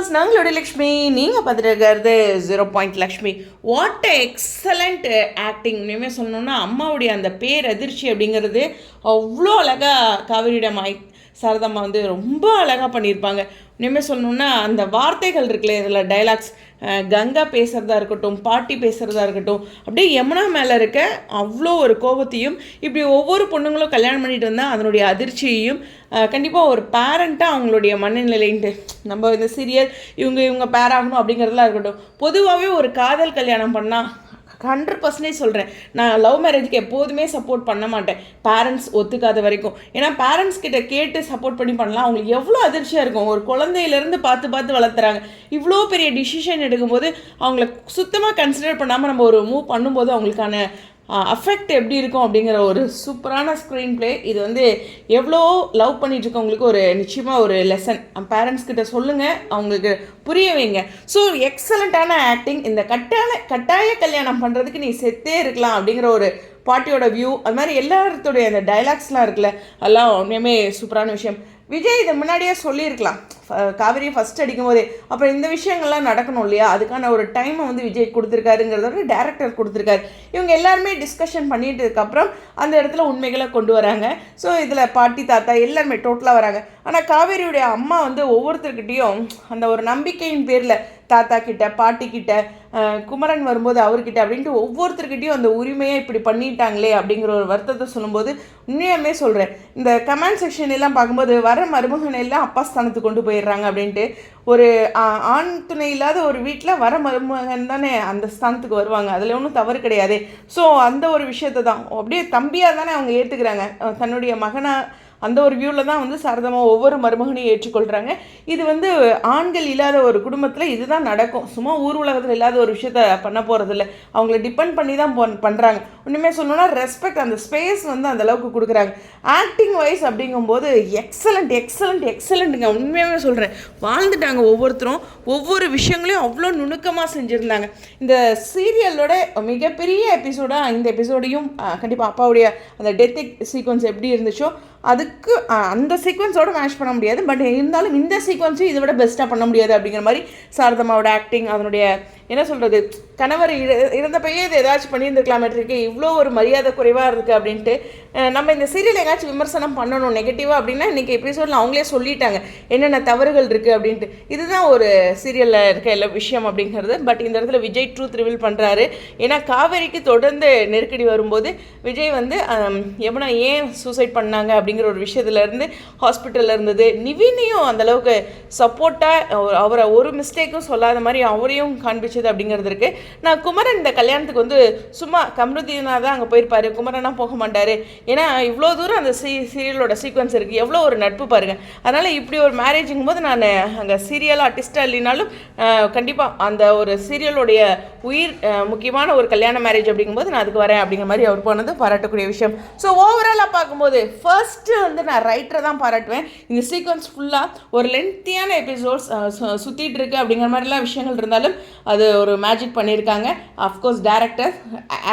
Viewers, நாங்களோட Lakshmi, நீங்கள் பார்த்துட்டு இருக்கிறது 0 லக்ஷ்மி. What excellent acting. இனிமேல் சொல்லணுன்னா அம்மாவுடைய அந்த பேரதிர்ச்சி அப்படிங்கிறது அவ்வளோ அழகாக காவிரியிடம் சாரதம்மா வந்து ரொம்ப அழகாக பண்ணியிருப்பாங்க. இனிமேல் சொல்லணுன்னா அந்த வார்த்தைகள் இருக்குல்ல, இதில் டைலாக்ஸ், கங்கா பேசுகிறதா இருக்கட்டும், பாட்டி பேசுகிறதா இருக்கட்டும், அப்படியே யமுனா மேலே இருக்க அவ்வளோ ஒரு கோபத்தையும், இப்படி ஒவ்வொரு பொண்ணுங்களும் கல்யாணம் பண்ணிட்டு வந்தால் அதனுடைய அதிர்ச்சியையும் கண்டிப்பாக ஒரு பேரண்ட்டாக அவங்களுடைய மனநிலைன்ட்டு நம்ம இந்த சீரியல் இவங்க பேர் ஆகணும் அப்படிங்கிறதுலாம் இருக்கட்டும். பொதுவாகவே ஒரு காதல் கல்யாணம் பண்ணால் 100% சொல்கிறேன், நான் லவ் மேரேஜுக்கு எப்போதுமே சப்போர்ட் பண்ண மாட்டேன், பேரண்ட்ஸ் ஒத்துக்காத வரைக்கும். ஏன்னா பேரண்ட்ஸ் கிட்ட கேட்டு சப்போர்ட் பண்ணி பண்ணலாம். அவங்களுக்கு எவ்வளோ அதிர்ச்சியாக இருக்கும். ஒரு குழந்தையிலேருந்து பார்த்து வளர்த்துறாங்க. இவ்வளோ பெரிய டிசிஷன் எடுக்கும்போது அவங்கள சுத்தமாக கன்சிடர் பண்ணாமல் நம்ம ஒரு மூவ் பண்ணும்போது அவங்களுக்கான அஃபெக்ட் எப்படி இருக்கும் அப்படிங்கிற ஒரு சூப்பரான ஸ்க்ரீன் பிளே. இது வந்து எவ்வளோ லவ் பண்ணிகிட்ருக்கவங்களுக்கு ஒரு நிச்சயமாக ஒரு லெசன். பேரண்ட்ஸ் கிட்ட சொல்லுங்கள், அவங்களுக்கு புரிய வைங்க. ஸோ எக்ஸலண்ட்டான ஆக்டிங். இந்த கட்டாய கல்யாணம் பண்ணுறதுக்கு நீ செத்தே இருக்கலாம் அப்படிங்கிற ஒரு பாட்டியோட வியூ, அது மாதிரி எல்லாத்துடைய அந்த டைலாக்ஸ்லாம் இருக்குல்ல, அதெல்லாம் உண்மையுமே சூப்பரான விஷயம். விஜய் இதை முன்னாடியே சொல்லியிருக்கலாம், காவிரியை ஃபஸ்ட் அடிக்கும் போதே. அப்புறம் இந்த விஷயங்கள்லாம் நடக்கணும் இல்லையா, அதுக்கான ஒரு டைமை வந்து விஜய் கொடுத்துருக்காருங்கிறத டேரக்டர் கொடுத்துருக்காரு. இவங்க எல்லாருமே டிஸ்கஷன் பண்ணிட்டதுக்கப்புறம் அந்த இடத்துல உண்மைகளை கொண்டு வராங்க. ஸோ இதில் பாட்டி தாத்தா எல்லாருமே டோட்டலாக வராங்க. ஆனால் காவேரியுடைய அம்மா வந்து ஒவ்வொருத்தர்கிட்டையும் அந்த ஒரு நம்பிக்கையின் பேரில் தாத்தா கிட்ட, பாட்டிக்கிட்ட, குமரன் வரும்போது அவர்கிட்ட அப்படின்ட்டு ஒவ்வொருத்தர்கிட்டையும் அந்த உரிமையை இப்படி பண்ணிட்டாங்களே அப்படிங்கிற ஒரு வருத்தத்தை சொல்லும்போது உண்மையாமே சொல்கிறேன், இந்த கமெண்ட் செக்ஷன் எல்லாம் பார்க்கும்போது வர மருமகனை எல்லாம் அப்பா ஸ்தானத்துக்கு கொண்டு போயிடுறாங்க அப்படின்ட்டு. ஒரு ஆண் துணை இல்லாத ஒரு வீட்டில் வர மருமகன் தானே அந்த ஸ்தானத்துக்கு வருவாங்க, அதில் ஒன்றும் தவறு கிடையாது. ஸோ அந்த ஒரு விஷயத்தை தான் அப்படியே தம்பியாக தானே அவங்க ஏற்றுக்கிறாங்க, தன்னுடைய மகனாக. அந்த ஒரு வியூவில் தான் வந்து சாரதமாக ஒவ்வொரு மருமகனையும் ஏற்றுக்கொள்கிறாங்க. இது வந்து ஆண்கள் இல்லாத ஒரு குடும்பத்தில் இதுதான் நடக்கும். சும்மா ஊர் உலகத்தில் இல்லாத ஒரு விஷயத்த பண்ண போகிறதில்ல, அவங்கள டிபெண்ட் பண்ணி தான் பண்ணுறாங்க. ஒன்றுமே சொல்லணும்னா ரெஸ்பெக்ட், அந்த ஸ்பேஸ் வந்து அந்த அளவுக்கு கொடுக்குறாங்க. ஆக்டிங் வைஸ் அப்படிங்கும்போது எக்ஸலண்ட்டுங்க. உண்மையாகவே சொல்கிறேன், வாழ்ந்துட்டாங்க ஒவ்வொருத்தரும். ஒவ்வொரு விஷயங்களையும் அவ்வளோ நுணுக்கமாக செஞ்சுருந்தாங்க. இந்த சீரியலோட மிகப்பெரிய எபிசோடாக இந்த எபிசோடையும் கண்டிப்பாக அப்பாவுடைய அந்த டெத் சீக்வன்ஸ் எப்படி இருந்துச்சோ அதுக்கு அந்த சீக்வன்ஸோடு மேட்ச் பண்ண முடியாது. பட் இருந்தாலும் இந்த சீக்வன்ஸும் இதை விட பெஸ்ட்டாக பண்ண முடியாது அப்படிங்கிற மாதிரி சாரதம்மாவோட ஆக்டிங், அதனுடைய என்ன சொல்கிறது, கணவர் இறந்தப்பையே இது ஏதாச்சும் பண்ணியிருந்துருக்கலாமேட்டிருக்கு, இவ்வளோ ஒரு மரியாதை குறைவாக இருக்குது அப்படின்ட்டு. நம்ம இந்த சீரியல் எங்கேயாச்சும் விமர்சனம் பண்ணணும் நெகட்டிவாக அப்படின்னா இன்றைக்கி எபிசோடில் அவங்களே சொல்லிட்டாங்க என்னென்ன தவறுகள் இருக்குது அப்படின்ட்டு. இதுதான் ஒரு சீரியலில் இருக்க எல்லா விஷயம் அப்படிங்கிறது. பட் இந்த இடத்துல விஜய் ட்ரூத் ரிவீல் பண்ணுறாரு. ஏன்னா காவேரிக்கு தொடர்ந்து நெருக்கடி வரும்போது விஜய் வந்து யமுனா ஏன் சூசைட் பண்ணாங்க அப்படிங்கிற ஒரு விஷயத்துலேருந்து ஹாஸ்பிட்டலில் இருந்தது, நிவினையும் அந்தளவுக்கு சப்போர்ட்டாக அவரை ஒரு மிஸ்டேக்கும் சொல்லாத மாதிரி அவரையும் காண்பிச்சது அப்படிங்கிறது இருக்குது. நான் குமரன் இந்த கல்யாணத்துக்கு வந்து சும்மா கமருதீனா தான் அங்கே போயிருப்பார், குமரனா போக மாட்டார். ஏன்னா இவ்வளோ தூரம் அந்த சீரியலோட சீக்வன்ஸ் இருக்குது, எவ்வளோ ஒரு நட்பு பாருங்கள். அதனால் இப்படி ஒரு மேரேஜுங்கும் போது நான் அங்கே சீரியல் ஆர்டிஸ்ட்டாக இல்லைனாலும் கண்டிப்பாக அந்த ஒரு சீரியலோடைய உயிர் முக்கியமான ஒரு கல்யாண மேரேஜ் அப்படிங்கும்போது நான் அதுக்கு வரேன் அப்படிங்கிற மாதிரி அவர் போனது பாராட்டக்கூடிய விஷயம். ஸோ ஓவராலாக பார்க்கும்போது ஃபர்ஸ்ட்டு வந்து நான் ரைட்டரை தான் பாராட்டுவேன். இந்த சீக்வன்ஸ் ஃபுல்லாக ஒரு லென்த்தியான எபிசோட்ஸ் சுற்றிட்டு இருக்கு அப்படிங்கிற மாதிரிலாம் விஷயங்கள் இருந்தாலும் அது ஒரு மேஜிக் பண்ணியிருக்காங்க. அஃப்கோர்ஸ் டேரக்டர்,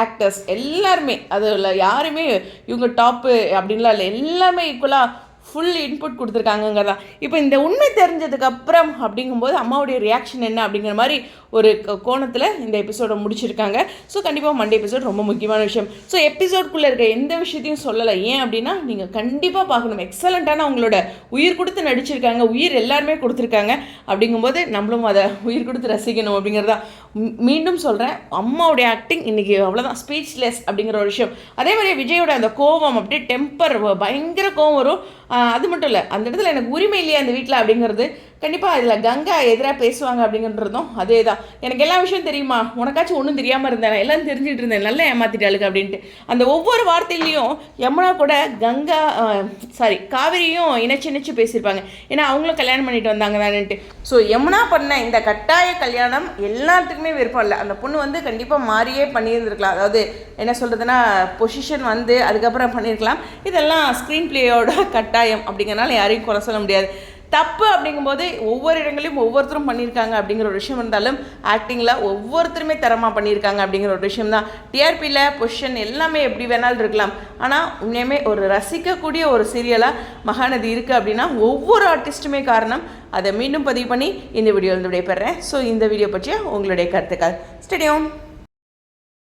ஆக்டர்ஸ் எல்லாருமே, அதில் யாருமே இவங்க டாப்பு அப்படின்லாம் இல்லை, எல்லாமே ஈக்குவலாக ஃபுல் இன்புட் கொடுத்துருக்காங்கங்கிறதா. இப்போ இந்த உண்மை தெரிஞ்சதுக்கப்புறம் அப்படிங்கும்போது அம்மாவுடைய ரியாக்ஷன் என்ன அப்படிங்கிற மாதிரி ஒரு கோணத்தில் இந்த எபிசோடை முடிச்சிருக்காங்க. ஸோ கண்டிப்பாக மண்டே எபிசோட் ரொம்ப முக்கியமான விஷயம். ஸோ எபிசோட்குள்ளே இருக்க எந்த விஷயத்தையும் சொல்லலை. ஏன் அப்படின்னா நீங்கள் கண்டிப்பாக பார்க்கணும். எக்ஸலண்ட்டான அவங்களோட உயிர் கொடுத்து நடிச்சிருக்காங்க, உயிர் எல்லாருமே கொடுத்துருக்காங்க. அப்படிங்கும்போது நம்மளும் அதை உயிர் கொடுத்து ரசிக்கணும் அப்படிங்கிறதா. மீண்டும் சொல்கிறேன், அம்மாவுடைய ஆக்டிங் இன்றைக்கி அவ்வளோதான், ஸ்பீச்லெஸ் அப்படிங்கிற ஒரு விஷயம். அதே மாதிரி விஜயோட அந்த கோவம், அப்படியே டெம்பர் பயங்கர கோவம் வரும். அது மட்டும் இல்லை, அந்த இடத்துல எனக்கு உரிமை இல்லையா அந்த வீட்டில் அப்படிங்கிறது. கண்டிப்பாக இதில் கங்கா எதிராக பேசுவாங்க அப்படிங்கிறதும் அதே தான். எனக்கு எல்லா விஷயம் தெரியுமா, உனக்காச்சும் ஒன்றும் தெரியாமல் இருந்தேன், எல்லாம் தெரிஞ்சுட்டு இருந்தேன், நல்லா ஏமாத்திட்டாளுக்கு அப்படின்ட்டு. அந்த ஒவ்வொரு வார்த்தையிலையும் யமுனா கூட காவிரியும் இணைச்சு பேசியிருப்பாங்க. ஏன்னா அவங்களும் கல்யாணம் பண்ணிட்டு வந்தாங்க தானேன்ட்டு. ஸோ யமுனா பண்ண இந்த கட்டாய கல்யாணம் எல்லாத்துக்குமே விருப்பம் இல்லை. அந்த பொண்ணு வந்து கண்டிப்பாக மாறியே பண்ணியிருந்துருக்கலாம். அதாவது என்ன சொல்கிறதுனா பொசிஷன் வந்து அதுக்கப்புறம் பண்ணியிருக்கலாம். இதெல்லாம் ஸ்க்ரீன் பிளேயோட கட்டாயம் அப்படிங்கிறனால யாரையும் குறை சொல்ல முடியாது. தப்பு அப்படிங்கும்போது ஒவ்வொரு இடங்களையும் ஒவ்வொருத்தரும் பண்ணியிருக்காங்க அப்படிங்கிற ஒரு விஷயம் இருந்தாலும் ஆக்டிங்கில் ஒவ்வொருத்தருமே தரமாக பண்ணியிருக்காங்க அப்படிங்கிற ஒரு விஷயம் தான். டிஆர்பியில் பொசிஷன் எல்லாமே எப்படி வேணாலும் இருக்கலாம், ஆனால் உண்மையுமே ஒரு ரசிக்கக்கூடிய ஒரு சீரியலாக மகாநதி இருக்குது அப்படின்னா ஒவ்வொரு ஆர்டிஸ்ட்டுமே காரணம். அதை மீண்டும் பதிவு பண்ணி இந்த வீடியோ வந்து விடைபெறேன். ஸோ இந்த வீடியோ பற்றிய உங்களுடைய கருத்துக்கள் ஸ்டேடியம்.